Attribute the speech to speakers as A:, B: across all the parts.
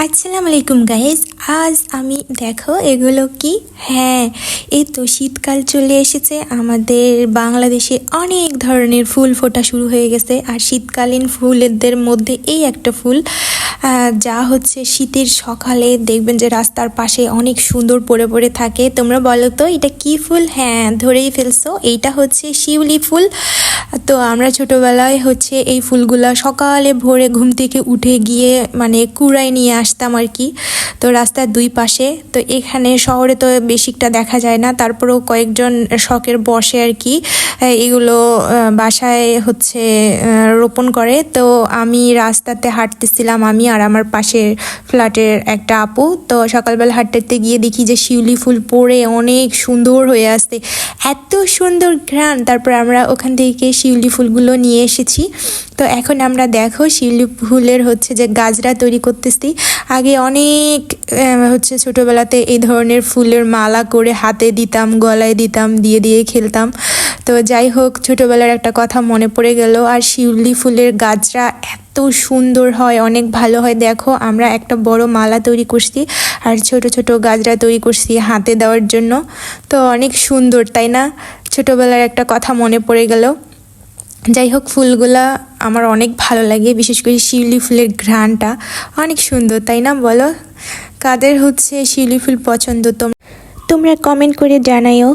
A: আসসালামু আলাইকুম গাইস। আজ আমি দেখো এগুলো কি, হ্যাঁ এই তো শীতকাল চলে এসেছে। আমাদের বাংলাদেশে অনেক ধরনের ফুল ফোটা শুরু হয়ে গেছে, আর শীতকালীন ফুলেদের মধ্যে এই একটা ফুল যা হচ্ছে শীতের সকালে দেখবেন যে রাস্তার পাশে অনেক সুন্দর পড়ে পড়ে থাকে। তোমরা বলো তো এটা কি ফুল? হ্যাঁ ধরেই ফেলছো, এইটা হচ্ছে শিউলি ফুল। তো আমরা ছোটোবেলায় হচ্ছে এই ফুলগুলা সকালে ভোরে ঘুম থেকে উঠে গিয়ে মানে কুড়ায় নিয়ে আসতাম আর কি। তো রাস্তার দুই পাশে, তো এখানে শহরে তো বেশিটা দেখা যায় না, তারপরেও কয়েকজন শখের বসে আর কি এগুলো বাসায় হচ্ছে রোপণ করে। তো আমি রাস্তাতে হাঁটতেছিলাম, আমি আর আমার পাশের ফ্ল্যাটের একটা আপু। তো সকালবেলা হাঁটতে গিয়ে দেখি যে শিউলি ফুল পড়ে অনেক সুন্দর হয়ে আসছে, এত সুন্দর ঘ্রাণ। তারপর আমরা ওখান থেকে শিউলি ফুলগুলো নিয়ে এসেছি। তো এখন আমরা দেখো শিউলি ফুলের হচ্ছে যে গাজরা তৈরি করতেছি। আগে অনেক হচ্ছে ছোটোবেলাতে এই ধরনের ফুলের মালা করে হাতে দিতাম, গলায় দিতাম, দিয়ে দিয়ে খেলতাম। তো যাই হোক, ছোটোবেলার একটা কথা মনে পড়ে গেল। আর শিউলি ফুলের গাজরা এত সুন্দর হয়, অনেক ভালো হয়। দেখো আমরা একটা বড় মালা তৈরি করছি আর ছোট ছোট গাজরা তৈরি করছি হাতে দেওয়ার জন্য। তো অনেক সুন্দর, তাই না? ছোটোবেলার একটা কথা মনে পড়ে গেল। যাই হোক, ফুলগুলা আমার অনেক ভালো লাগে, বিশেষ করে শিউলি ফুলের ঘ্রাণটা অনেক সুন্দর, তাই না? বলো কাদের হচ্ছে শিউলি ফুল পছন্দ? তোমরা কমেন্ট করে জানাইও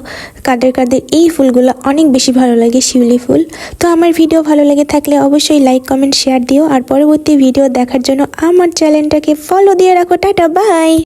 A: কাদের কাদের এই ফুলগুলো অনেক বেশি ভালো লাগে, শিউলি ফুল। তো আমার ভিডিও ভালো লেগে থাকলে অবশ্যই লাইক কমেন্ট শেয়ার দিও, আর পরবর্তী ভিডিও দেখার জন্য আমার চ্যানেলটাকে ফলো দিয়ে রাখো। Tata, by.